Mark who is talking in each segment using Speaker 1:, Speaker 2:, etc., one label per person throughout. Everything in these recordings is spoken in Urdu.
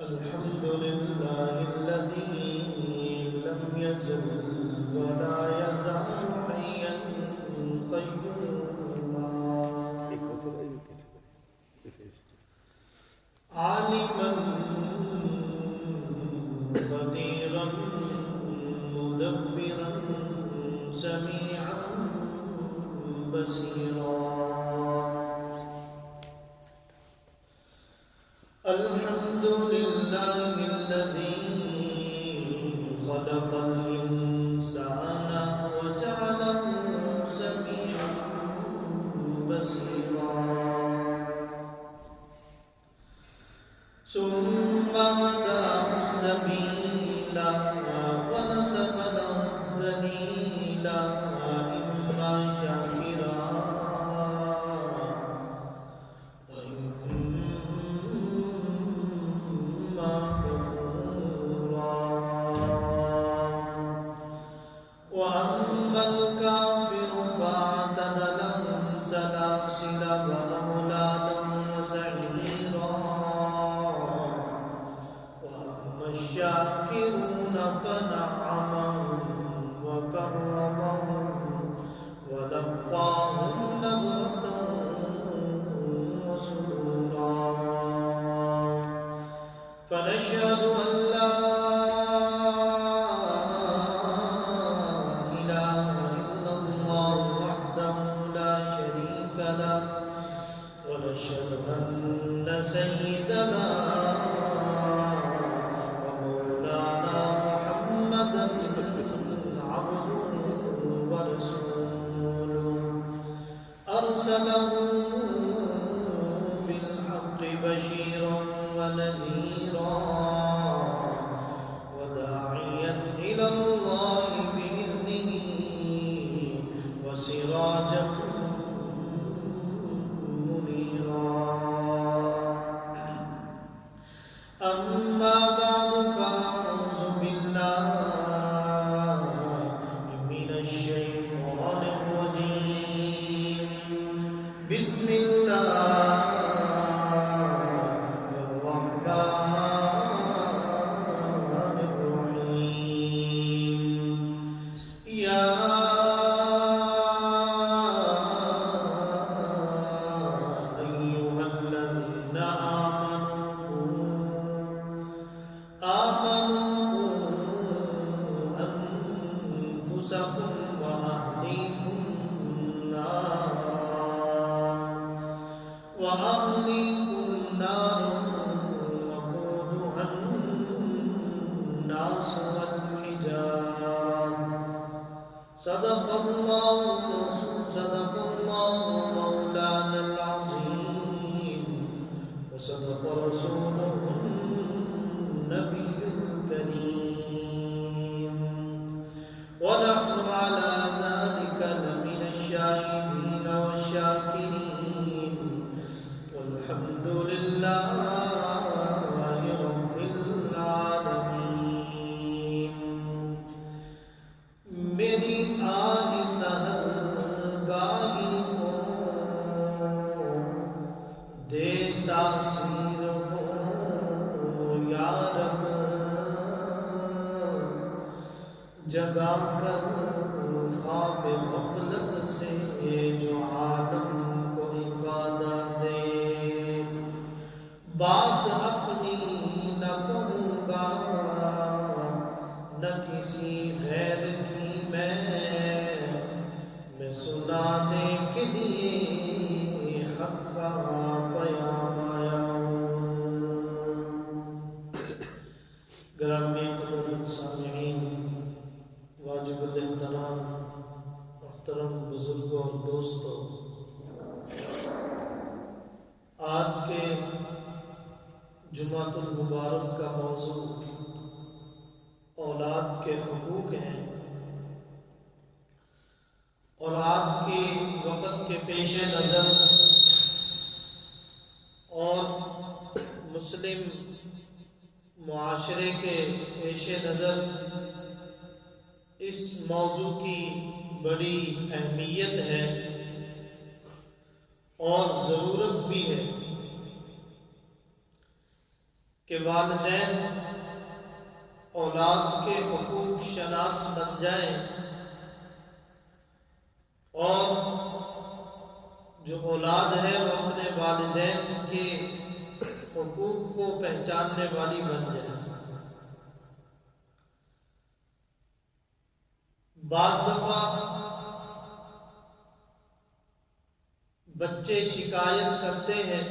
Speaker 1: الحمد لله الذي لم يزل ولا يزال حيا قيوما عالما قديرا مدبرا سميعا بصيرا الحمد لله الذي خلق الإنسان وجعله سميعا بصيرا ثم هداه السبيل ونسب له الذليل إما شاكرا وإما كفورا وأما الكافر فاعتد لهم سلاسل وأغلالا وسعيرا وأما الشاكرون فنعمهم وكرمهم ولقاهم نظرة وسرورا فنشهد أن لا إله إلا الله وحده لا شريك له ونشهد أن سيدنا ومولانا محمدا عبده ورسوله أرسله بالحق بشيرا ونذيرا وداعيا إلى الله بإذنه وسراجا منيرا أما بعد فأعوذ بالله من الشيطان الرجيم بسم الله الرحمن الرحيم يا أيها الذين آمنوا أنفسكم وأهليكم نارا وقودها الناس والحجارة صدق الله مولانا العظيم وصدق رسوله النبي الكريم ونحن على ذلك لمن الشاهدين والشاكرين والحمد لله رب العالمين میری آہ سحر گاہی کو دے تاثیر ہو یا رب جگا کر خواب غفلت سے جو عالم کو افادہ دے بات اپنی نہ کہوں گا نہ کسی غیر کی میں سنانے کے لیے حق کا پیام آیا ہوں گرامی قدر سامعین واجب الاحترام محترم بزرگوں اور دوستوں آج کے جمعۃ المبارک کا موضوع اولاد کے حقوق ہیں اور آج کے وقت کے پیش نظر اور مسلم معاشرے کے پیش نظر اس موضوع کی بڑی اہمیت ہے اور ضرورت بھی ہے۔ کہ والدین اولاد کے حقوق شناس بن جائیں اور جو اولاد ہے وہ اپنے والدین کے حقوق کو پہچاننے والی بن جائے۔ بعض دفعہ بچے شکایت کرتے ہیں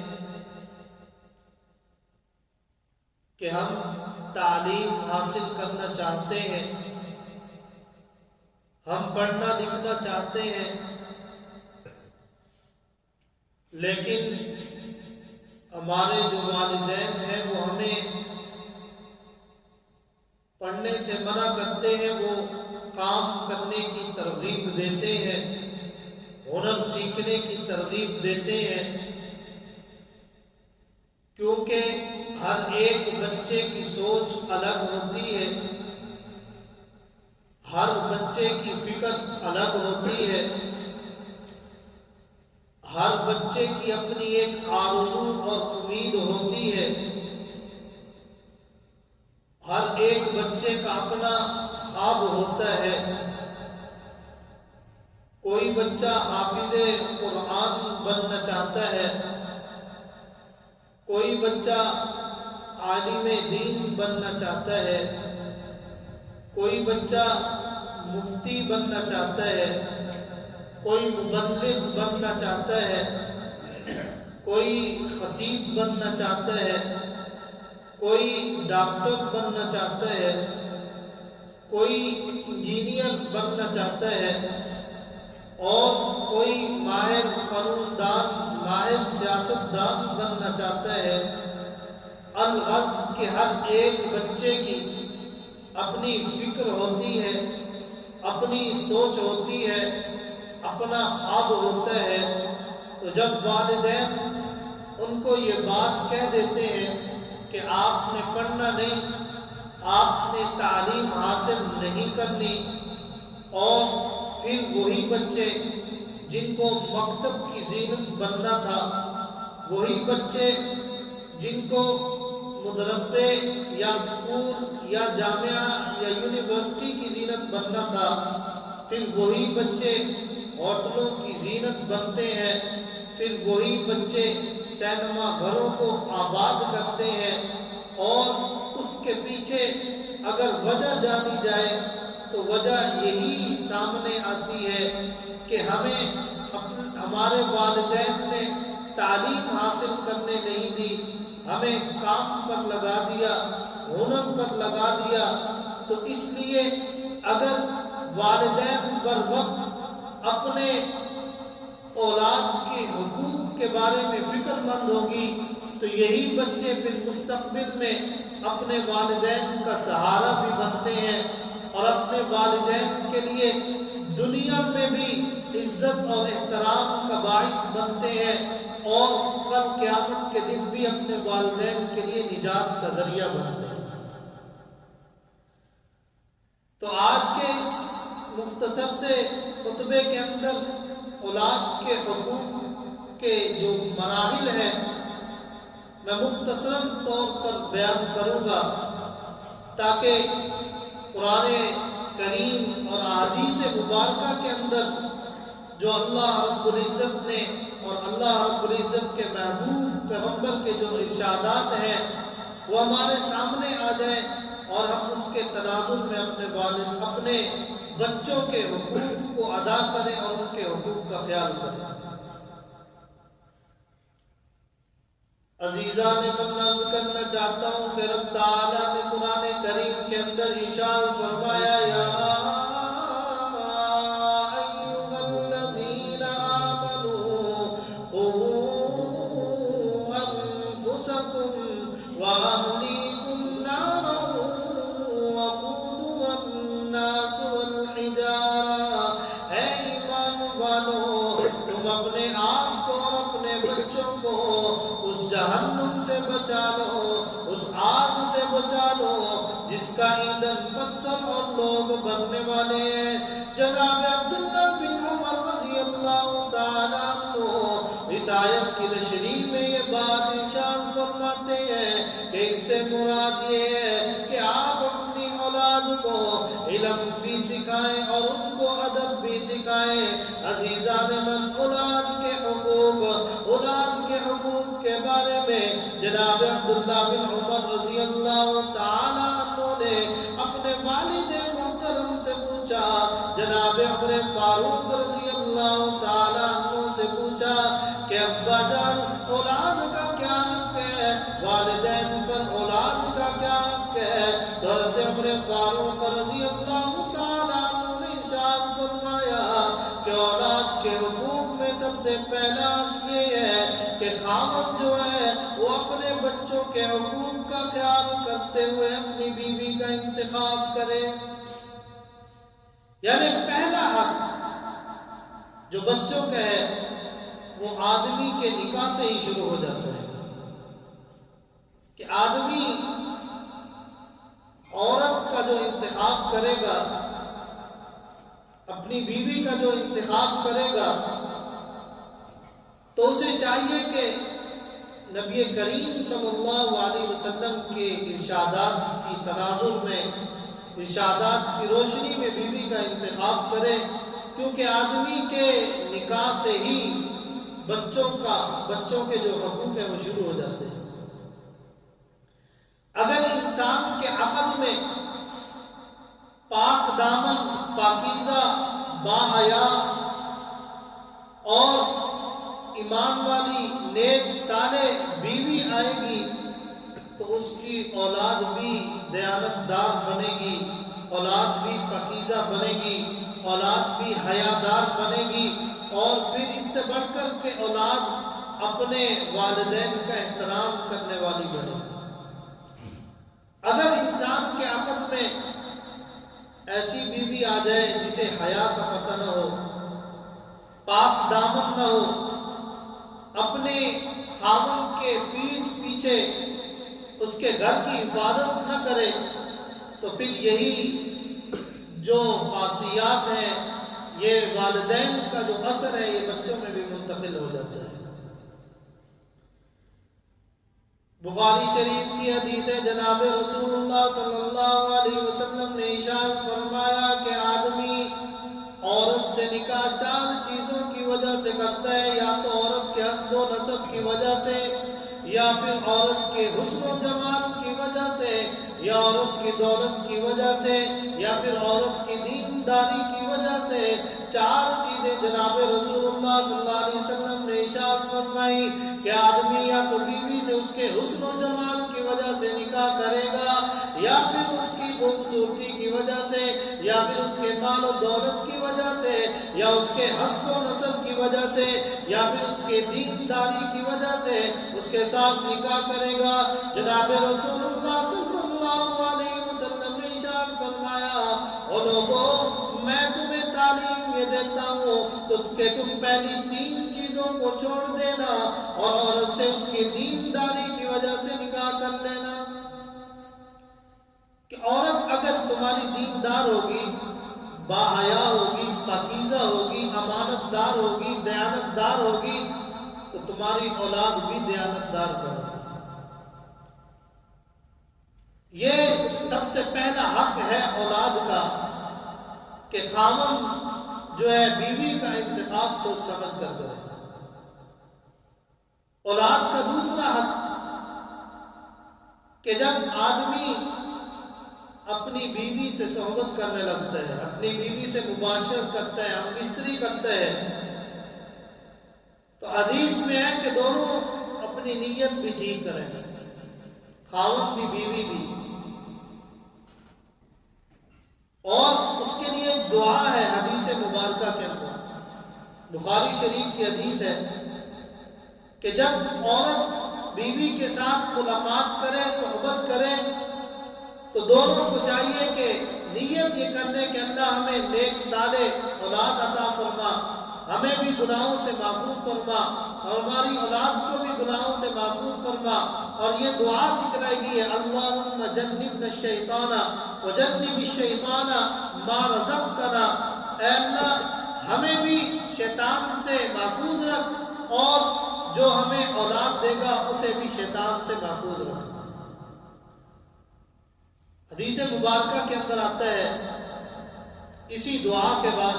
Speaker 1: کہ ہم تعلیم حاصل کرنا چاہتے ہیں، ہم پڑھنا لکھنا چاہتے ہیں، لیکن ہمارے جو والدین ہیں وہ ہمیں پڑھنے سے منع کرتے ہیں، وہ کام کرنے کی ترغیب دیتے ہیں، ہنر سیکھنے کی ترغیب دیتے ہیں، کیونکہ ہر ایک بچے کی سوچ الگ ہوتی ہے، ہر بچے کی فکر الگ ہوتی ہے، ہر بچے کی اپنی ایک آرزو اور امید ہوتی ہے، ہر ایک بچے کا اپنا خواب ہوتا ہے۔ کوئی بچہ حافظ قرآن بننا چاہتا ہے، کوئی بچہ عالم دین بننا چاہتا ہے، کوئی بچہ مفتی بننا چاہتا ہے، کوئی مبلغ بننا چاہتا ہے، کوئی خطیب بننا چاہتا ہے، کوئی ڈاکٹر بننا چاہتا ہے، کوئی انجینئر بننا چاہتا ہے، اور کوئی ماہر قانون دان، ماہر سیاست دان بننا چاہتا ہے۔ الغرض کہ ہر ایک بچے کی اپنی فکر ہوتی ہے، اپنی سوچ ہوتی ہے، اپنا خواب ہوتا ہے۔ تو جب والدین ان کو یہ بات کہہ دیتے ہیں کہ آپ نے پڑھنا نہیں، آپ نے تعلیم حاصل نہیں کرنی، اور پھر وہی بچے جن کو مکتب کی زینت بننا تھا، وہی بچے جن کو مدرسے یا اسکول یا جامعہ یا یونیورسٹی کی زینت بننا تھا، پھر وہی بچے ہوٹلوں کی زینت بنتے ہیں، پھر وہی بچے سینما گھروں کو آباد کرتے ہیں، اور اس کے پیچھے اگر وجہ جانی جائے تو وجہ یہی سامنے آتی ہے کہ ہمارے والدین نے تعلیم حاصل کرنے نہیں دی، ہمیں کام پر لگا دیا، ہنر پر لگا دیا۔ تو اس لیے اگر والدین بر وقت اپنے اولاد کے حقوق کے بارے میں فکر مند ہوگی تو یہی بچے پھر مستقبل میں اپنے والدین کا سہارا بھی بنتے ہیں، اور اپنے والدین کے لیے دنیا میں بھی عزت اور احترام کا باعث بنتے ہیں، اور کل قیامت کے دن بھی اپنے والدین کے لیے نجات کا ذریعہ بنتے ہیں۔ تو آج کے اس مختصر سے خطبے کے اندر اولاد کے حقوق کے جو مراحل ہیں میں مختصراً طور پر بیان کروں گا، تاکہ قرآن کریم اور احادیث مبارکہ کے اندر جو اللہ رب العزت نے اور اللہ رب العزت کے محبوب پیغمبر کے جو ارشادات ہیں وہ ہمارے سامنے آ جائیں، اور ہم اس کے تناظر میں اپنے بچوں کے حقوق کو ادا کریں اور ان کے حقوق کا خیال کریں۔ عزیزان من عرض کرنا چاہتا ہوں کہ رب تعالیٰ نے قرآن کریم کے اندر ارشاد فرمایا، یا ایھا الذین آمنوا قوا انفسکم واہلیکم نارا وقودها الناس والحجارہ۔ اے ایمان والو، تم اپنے آپ کو اور اپنے بچوں کو اس جہنم سے بچا لو، اس آگ سے بچا لو جس کا ایندھن پتھر اور لوگ بننے والے ہیں۔ جناب عبداللہ بن عمر رضی اللہ تعالیٰ عنہ اس آیت کی تشریح میں یہ بات ارشاد فرماتے ہیں کہ اس سے مراد یہ ہے کہ آپ اپنی اولاد کو علم بھی سکھائیں اور ان کو ادب بھی سکھائیں۔ عزیزان من، اولاد کے حقوق کے بارے میں جناب عبداللہ بن عمر رضی اللہ تعالی عنہ نے اپنے والد محترم سے پوچھا، جناب عمر فاروق رضی اللہ تعالی عنہ سے پوچھا کہ ابا جان اولاد کا کیا حق ہے، والدین پر اولاد کا کیا حق ہے؟ تو حضرت عمر فاروق رضی اللہ تعالی عنہ نے ارشاد فرمایا کہ اولاد کے حقوق میں سب سے پہلا یہ ہے کہ خاوند جو ہے وہ اپنے بچوں کے حقوق کا خیال کرتے ہوئے اپنی بیوی کا انتخاب کرے۔ یعنی پہلا حق جو بچوں کا ہے وہ آدمی کے نکاح سے ہی شروع ہو جاتا ہے کہ آدمی عورت کا جو انتخاب کرے گا، اپنی بیوی کا جو انتخاب کرے گا، تو اسے چاہیے کہ نبی کریم صلی اللہ علیہ وسلم کے ارشادات کی تناظر میں، ارشادات کی روشنی میں بیوی کا انتخاب کرے، کیونکہ آدمی کے نکاح سے ہی بچوں کے جو حقوق ہیں وہ شروع ہو جاتے ہیں۔ اگر انسان کے عقل میں پاک دامن، پاکیزہ، باحیا اور ایمان والی نیک صالح بیوی آئے گی تو اس کی اولاد بھی دیانت دار بنے گی، اولاد بھی پاکیزہ بنے گی، اولاد بھی حیادار بنے گی، اور پھر اس سے بڑھ کر کے اولاد اپنے والدین کا احترام کرنے والی بنے گی۔ اگر انسان کے عقل میں ایسی بیوی آ جائے جسے حیا کا پتہ نہ ہو، پاک دامن نہ ہو، اپنے خاوند کے پیٹھ پیچھے اس کے گھر کی حفاظت نہ کرے، تو پھر یہی جو خاصیات ہیں، یہ والدین کا جو اثر ہے یہ بچوں میں بھی منتقل ہو جاتا ہے۔ بخاری شریف کی حدیث ہے، جناب رسول اللہ صلی اللہ علیہ وسلم نے ارشاد فرمایا کہ آدمی عورت سے نکاح 4 چیزوں کی وجہ سے کرتا ہے، یا تو عورت کے حسب و نسب کی وجہ سے، یا پھر عورت کے حسن و جمال کی وجہ سے، یا عورت کی دولت کی وجہ سے، یا پھر عورت کی دینداری کی وجہ سے۔ 4 چیزیں جناب رسول اللہ صلی اللہ علیہ وسلم نے ارشاد فرمائی کہ آدمی یا تو بیوی سے اس کے حسن و جمال کی وجہ سے نکاح کرے گا، یا پھر اس کی خوبصورتی کی وجہ سے، یا پھر اس کے مال و دولت کی وجہ سے، یا اس کے حسب و نسب کی وجہ سے، یا پھر اس کے دینداری کی وجہ سے اس کے ساتھ نکاح کرے گا۔ جناب رسول اللہ صلی اللہ علیہ وسلم نے ارشاد فرمایا، او لوگوں، میں تمہیں تعلیم یہ دیتا ہوں تو کہ تم پہلی 3 چیزوں کو چھوڑ دینا اور عورت سے اس کی دینداری کی وجہ سے نکاح کر لینا۔ کہ عورت اگر تمہاری دیندار ہوگی، باحیا ہوگی، پاکیزہ ہوگی، امانت دار ہوگی، دیانت دار ہوگی، تو تمہاری اولاد بھی دیانت دار بنے گی۔ یہ سب سے پہلا حق ہے اولاد کا کہ خاوند جو ہے بیوی کا انتخاب سوچ سمجھ کر کرے۔ اولاد کا دوسرا حق کہ جب آدمی اپنی بیوی سے صحبت کرنے لگتا ہے، اپنی بیوی سے مباشرت کرتا ہے، ہم بستری کرتا ہے، تو حدیث میں ہے کہ دونوں اپنی نیت بھی ٹھیک کریں، خاوند بھی بیوی بھی، اور اس کے لیے ایک دعا ہے حدیث مبارکہ کے اندر، بخاری شریف کی حدیث ہے کہ جب عورت بیوی کے ساتھ ملاقات کرے، صحبت کرے، تو دونوں کو چاہیے کہ نیت یہ کرنے کہ اللہ ہمیں نیک صالح اولاد عطا فرما، ہمیں بھی گناہوں سے محفوظ فرما اور ہماری اولاد کو بھی گناہوں سے محفوظ فرما۔ اور یہ دعا سکھلائی گئی ہے، اللہم جنبنا الشیطان وجنب الشیطان ما رزقتنا، اے اللہ ہمیں بھی شیطان سے محفوظ رکھ اور جو ہمیں اولاد دے گا اسے بھی شیطان سے محفوظ رکھ۔ حدیث مبارکہ کے اندر آتا ہے اسی دعا کے بعد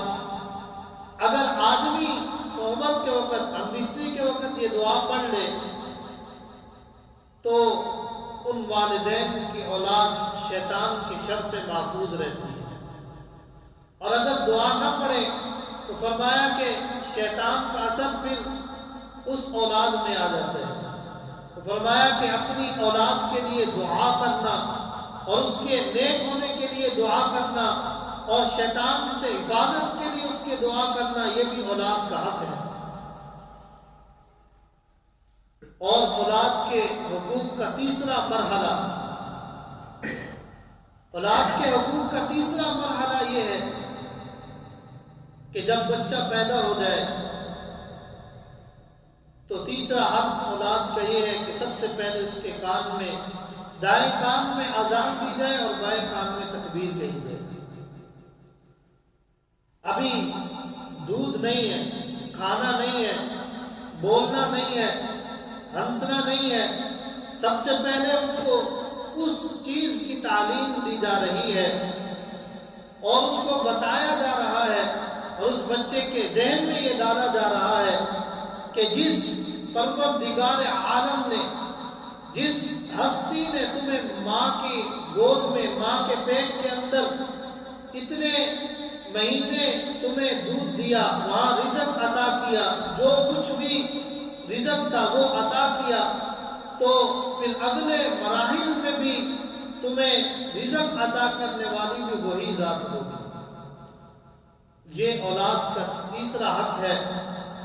Speaker 1: اگر آدمی صحبت کے وقت ہم بستری کے وقت یہ دعا پڑھ لے تو ان والدین کی اولاد شیطان کی شر سے محفوظ رہتی ہے، اور اگر دعا نہ پڑھے تو فرمایا کہ شیطان کا اثر پھر اس اولاد میں آ جاتا ہے۔ تو فرمایا کہ اپنی اولاد کے لیے دعا کرنا اور اس کے نیک ہونے کے لیے دعا کرنا اور شیطان سے حفاظت کے لیے اس کے دعا کرنا، یہ بھی اولاد کا حق ہے۔ اور اولاد کے حقوق کا تیسرا مرحلہ، اولاد کے حقوق کا تیسرا مرحلہ یہ ہے کہ جب بچہ پیدا ہو جائے تو تیسرا حق اولاد کا یہ ہے کہ سب سے پہلے اس کے کان میں، دائیں کان میں اذان دی جائے اور بائیں کان میں تکبیر کہی جائے۔ ابھی دودھ نہیں ہے، کھانا نہیں ہے، بولنا نہیں ہے، ہنسنا نہیں ہے، سب سے پہلے اس کو اس چیز کی تعلیم دی جا رہی ہے اور اس کو بتایا جا رہا ہے اور اس بچے کے ذہن میں یہ ڈالا جا رہا ہے کہ جس پروردگار عالم نے، جس ہستی نے تمہیں ماں کی گود میں، ماں کے پیٹ کے اندر اتنے مہینے تمہیں دودھ دیا، وہاں رزق عطا کیا، جو کچھ بھی رزق تھا وہ عطا کیا، تو پھر اگلے مراحل میں بھی تمہیں رزق عطا کرنے والی بھی وہی ذات ہوگی۔ یہ اولاد کا تیسرا حق ہے۔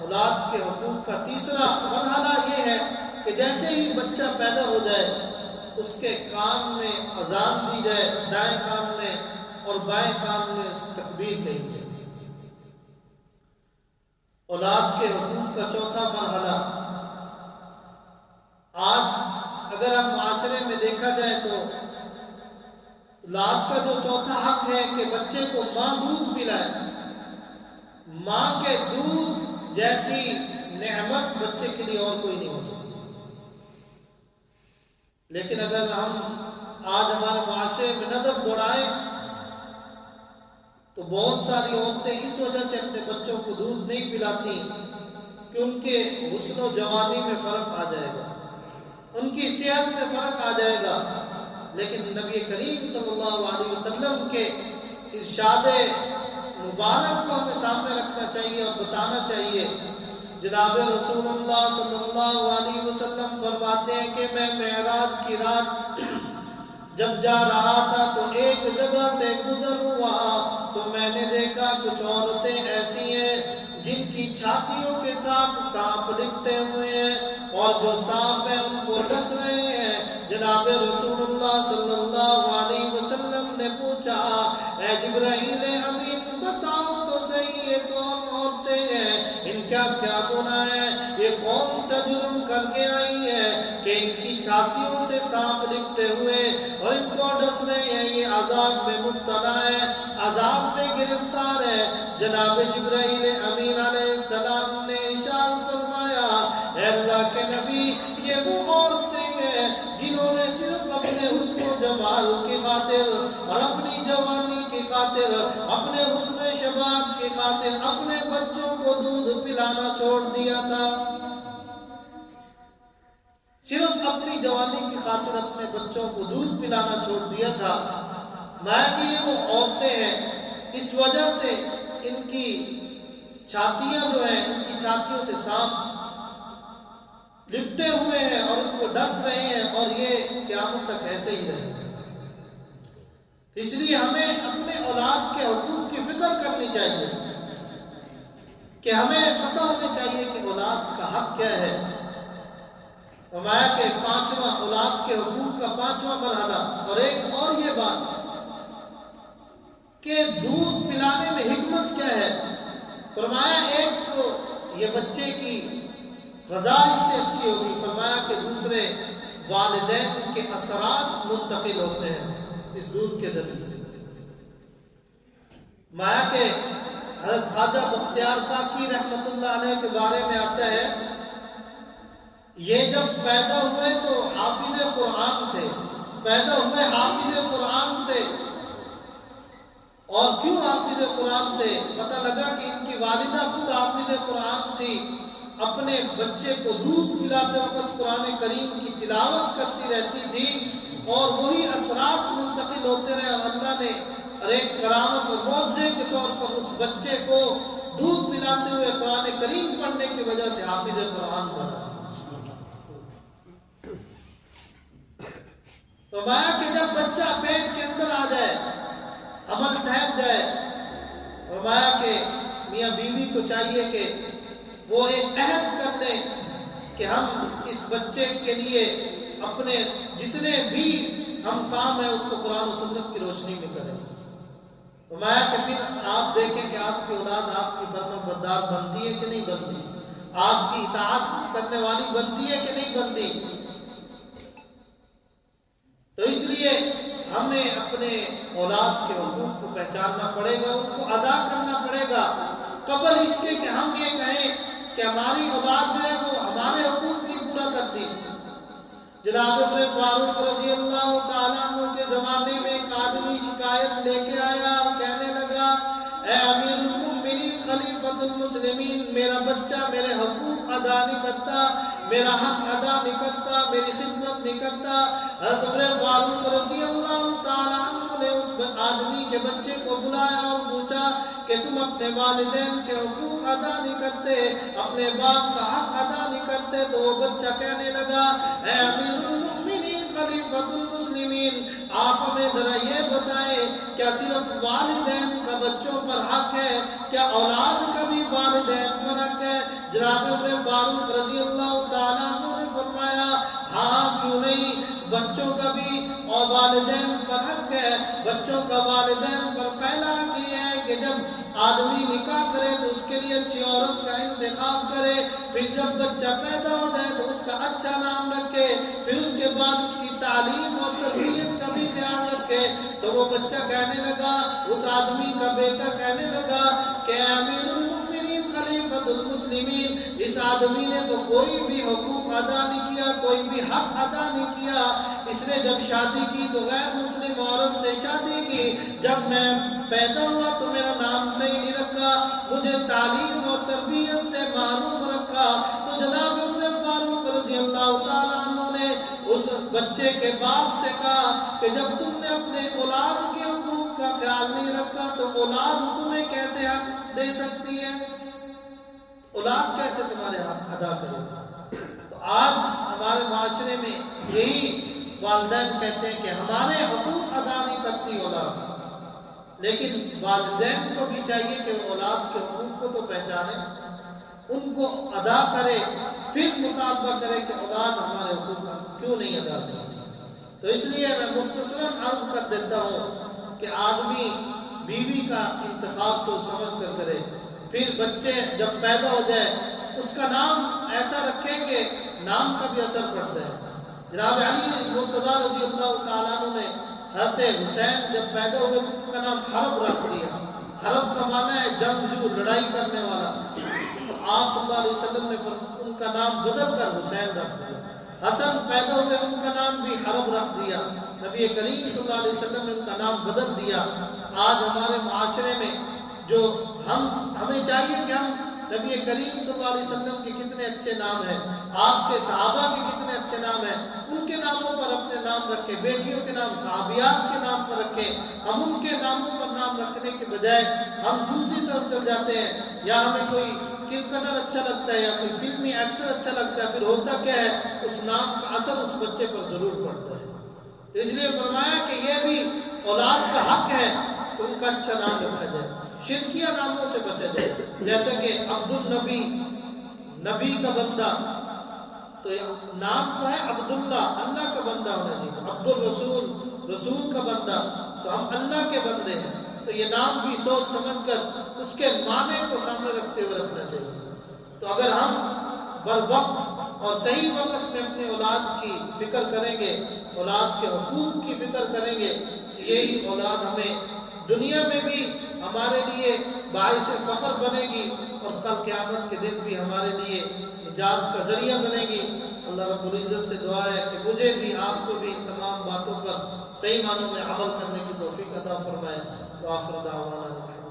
Speaker 1: اولاد کے حقوق کا تیسرا مرحلہ یہ ہے کہ جیسے ہی بچہ پیدا ہو جائے اس کے کان میں اذان دی جائے، دائیں کان میں اور بائیں کان میں تکبیر کہی جائے۔ اولاد کے حقوق کا چوتھا مرحلہ، آج اگر ہم معاشرے میں دیکھا جائے تو اولاد کا جو چوتھا حق ہے کہ بچے کو ماں دودھ پلائے۔ ماں کے دودھ جیسی نعمت بچے کے لیے اور کوئی نہیں ہو سکتی۔ لیکن اگر ہم آج ہمارے معاشرے میں نظر دوڑائیں تو بہت ساری عورتیں اس وجہ سے اپنے بچوں کو دودھ نہیں پلاتی کہ ان کے حسن و جوانی میں فرق آ جائے گا، ان کی صحت میں فرق آ جائے گا۔ لیکن نبی کریم صلی اللہ علیہ وسلم کے ارشاد مبارک کو ہمیں سامنے رکھنا چاہیے اور بتانا چاہیے۔ جناب رسول اللہ صلی اللہ علیہ وسلم فرماتے ہیں کہ میں معراج کی رات جب جا رہا تھا تو ایک جگہ سے گزر ہوا تو میں نے دیکھا کچھ عورتیں ایسی ہیں جن کی چھاتیوں کے ساتھ سانپ لپٹے ہوئے ہیں اور جو سانپ ہیں ان کو ڈس رہے ہیں۔ جناب رسول اللہ صلی اللہ علیہ وسلم نے پوچھا، اے جبرائیل امین بتاؤ تو صحیح یہ کون عورتیں ہیں، ان کا کیا گناہ ہے، یہ کون سا جرم کر کے آئی ہے کہ ان کی چھاتیوں سے سانپ لپٹے ہوئے اور ان کو ڈس رہے ہیں، یہ عذاب میں مبتلا ہے، عذاب میں گرفتار ہے۔ جناب جبرائیل امین علیہ السلام نے ارشاد فرمایا، اے اللہ کے نبی یہ وہ عورتیں ہیں جنہوں نے صرف اپنے حسن و جمال کی خاطر اور اپنی جوانی کی خاطر، اپنے حسن شباب کی خاطر اپنے بچوں کو دودھ پلانا چھوڑ دیا تھا، صرف اپنی جوانی کی خاطر اپنے بچوں کو دودھ پلانا چھوڑ دیا تھا۔ میں کہ یہ وہ عورتیں ہیں اس وجہ سے ان کی چھاتیاں جو ہیں، ان کی چھاتیوں سے سانپ لپٹے ہوئے ہیں اور ان کو ڈس رہے ہیں اور یہ قیامت تک ایسے ہی رہے گا۔ اس لیے ہمیں اپنے اولاد کے حقوق کی فکر کرنی چاہیے کہ ہمیں پتہ ہونا چاہیے کہ اولاد کا حق کیا ہے۔ فرمایا کہ پانچواں، اولاد کے حقوق کا پانچواں مرحلہ، اور ایک اور یہ بات کہ دودھ پلانے میں حکمت کیا ہے۔ فرمایا ایک تو یہ بچے کی غذا اس سے اچھی ہوگی، فرمایا کہ دوسرے والدین کے اثرات منتقل ہوتے ہیں اس دودھ کے ذریعے۔ مایا کہ حضرت خواجہ بختیار کاکی رحمت اللہ علیہ کے بارے میں آتا ہے، یہ جب پیدا ہوئے تو حافظ قرآن تھے، پیدا ہوئے حافظ قرآن تھے، اور کیوں حافظ قرآن تھے؟ پتہ لگا کہ ان کی والدہ خود حافظ قرآن تھی، اپنے بچے کو دودھ پلاتے وقت قرآن کریم کی تلاوت کرتی رہتی تھی، اور وہی اثرات منتقل ہوتے رہے، اور اللہ نے ایک کرامت اور معجزے کے طور پر اس بچے کو دودھ پلاتے ہوئے قرآن کریم پڑھنے کی وجہ سے حافظ قرآن بنا۔ فرمایا کہ جب بچہ پیٹ کے اندر آ جائے، عمل ٹھہر جائے، فرمایا کہ میاں بیوی کو چاہیے کہ وہ ایک عہد کر لیں کہ ہم اس بچے کے لیے اپنے جتنے بھی ہم کام ہیں اس کو قرآن و سنت کی روشنی میں کریں۔ فرمایا کہ پھر آپ دیکھیں کہ آپ کی اولاد آپ کی فرما بردار بنتی ہے کہ نہیں بنتی، آپ کی اطاعت کرنے والی بنتی ہے کہ نہیں بنتی۔ تو اس لیے ہمیں اپنے اولاد کے حقوق کو پہچاننا پڑے گا، ان کو ادا کرنا پڑے گا، قبل اس کے کہ ہم یہ کہیں کہ ہماری اولاد جو ہے وہ ہمارے حقوق نہیں پورا کرتی۔ جناب عمر فاروق رضی اللہ تعالیٰ عنہ کے زمانے میں ایک آدمی شکایت لے کے آیا اور کہنے لگا، اے امیر المؤمنین خلیفۃ المسلمین، میرا بچہ میرے حقوق ادا نہیں کرتا، میرا حق ادا نہیں کرتا، میری خدمت نہیں کرتا۔ حضرت عمر فاروق رضی اللہ تعالیٰ عنہ نے اس آدمی کے بچے کو بلایا اور پوچھا کہ تم اپنے والدین کے حقوق ادا نہیں کرتے، اپنے باپ کا حق ادا نہیں کرتے؟ تو وہ بچہ کہنے لگا، اے امیر المؤمنین خلیفۃ المسلمین، آپ ہمیں ذرا یہ بتائیں، کیا صرف والدین کا بچوں پر حق ہے؟ کیا اولاد کا بھی والدین پر حق ہے؟ جناب عمر فاروق رضی اللہ تعالیٰ عنہ نے فرمایا، ہاں کیوں نہیں، بچوں کا بھی اور والدین پر حق ہے۔ بچوں کا والدین پر پہلا حق یہ ہے کہ جب آدمی نکاح کرے تو اس کے لیے اچھی عورت کا انتخاب کرے، پھر جب بچہ پیدا ہو جائے تو اس کا اچھا نام رکھے، پھر اس کے بعد اس کی تعلیم اور تربیت کا بھی خیال رکھے۔ تو وہ بچہ کہنے لگا، اس آدمی کا بیٹا کہنے لگا کہ امیر المؤمنین خلیفۃ المسلمین، اس آدمی نے تو کوئی بھی حقوق ادا نہیں کیا، کوئی بھی حق ادا نہیں کیا۔ اس نے جب شادی کی تو غیر مسلم عورت سے شادی کی، جب میں پیدا ہوا تو میرا نام صحیح نہیں رکھا، مجھے تعلیم اور تربیت سے محروم رکھا۔ تو جناب عمر فاروق رضی اللہ تعالیٰ عنہ نے اس بچے کے باپ سے کہا کہ جب تم نے اپنے اولاد کے حقوق کا خیال نہیں رکھا تو اولاد تمہیں کیسے حق دے سکتی ہے؟ اولاد کیسے تمہارے حق ادا کرے؟ تو آج ہمارے معاشرے میں یہی والدین کہتے ہیں کہ ہمارے حقوق ادا نہیں کرتی اولاد، لیکن والدین کو بھی چاہیے کہ اولاد کے حقوق کو تو پہچانے، ان کو ادا کرے، پھر مطالبہ کرے کہ اولاد ہمارے حقوق کیوں نہیں ادا کرتی۔ تو اس لیے میں مختصراً عرض کر دیتا ہوں کہ آدمی بیوی کا انتخاب سوچ سمجھ کر کرے، پھر بچے جب پیدا ہو جائے اس کا نام ایسا رکھیں کہ نام کا بھی اثر پڑتا ہے۔ جناب علی مرتضیٰ رضی اللہ تعالیٰ عنہ نے حضرت حسین جب پیدا ہوئے تو ان کا نام حرب رکھ دیا۔ حرب کا معنی ہے جنگجو، لڑائی کرنے والا۔ آپ صلی اللہ علیہ وسلم نے ان کا نام بدل کر حسین رکھ دیا۔ حسن پیدا ہوئے ان کا نام بھی حرب رکھ دیا۔ نبی کریم صلی اللہ علیہ وسلم نے ان کا نام بدل دیا۔ آج ہمارے معاشرے میں جو ہمیں چاہیے کہ ہم نبی کریم صلی اللہ علیہ وسلم کے کتنے اچھے نام ہیں، آپ کے صحابہ کے کتنے اچھے نام ہیں، ان کے ناموں پر اپنے نام رکھیں، بیٹیوں کے نام صحابیات کے نام پر رکھیں۔ ہم ان کے ناموں پر نام رکھنے کے بجائے ہم دوسری طرف چل جاتے ہیں، یا ہمیں کوئی کرکٹر اچھا لگتا ہے یا کوئی فلمی ایکٹر اچھا لگتا ہے، پھر ہوتا کیا ہے اس نام کا اثر اس بچے پر ضرور پڑتا ہے۔ اس لیے فرمایا کہ یہ بھی اولاد کا حق ہے کہ ان کا اچھا نام رکھا جائے، شرکیہ ناموں سے بچا جائے، جیسے کہ عبد النبی، نبی کا بندہ، تو نام تو ہے عبداللہ، اللہ کا بندہ ہونا چاہیے۔ عبد الرسول، رسول کا بندہ، تو ہم اللہ کے بندے ہیں، تو یہ نام بھی سوچ سمجھ کر اس کے معنی کو سامنے رکھتے ہوئے رکھنا چاہیے۔ تو اگر ہم بر وقت اور صحیح وقت میں اپنے اولاد کی فکر کریں گے، اولاد کے حقوق کی فکر کریں گے، یہی اولاد ہمیں دنیا میں بھی ہمارے لیے باعث فخر بنے گی اور کل قیامت کے دن بھی ہمارے لیے نجات کا ذریعہ بنے گی۔ اللہ رب العزت سے دعا ہے کہ مجھے بھی آپ کو بھی ان تمام باتوں پر صحیح معنوں میں عمل کرنے کی توفیق عطا فرمائے۔ وآخر دعوانا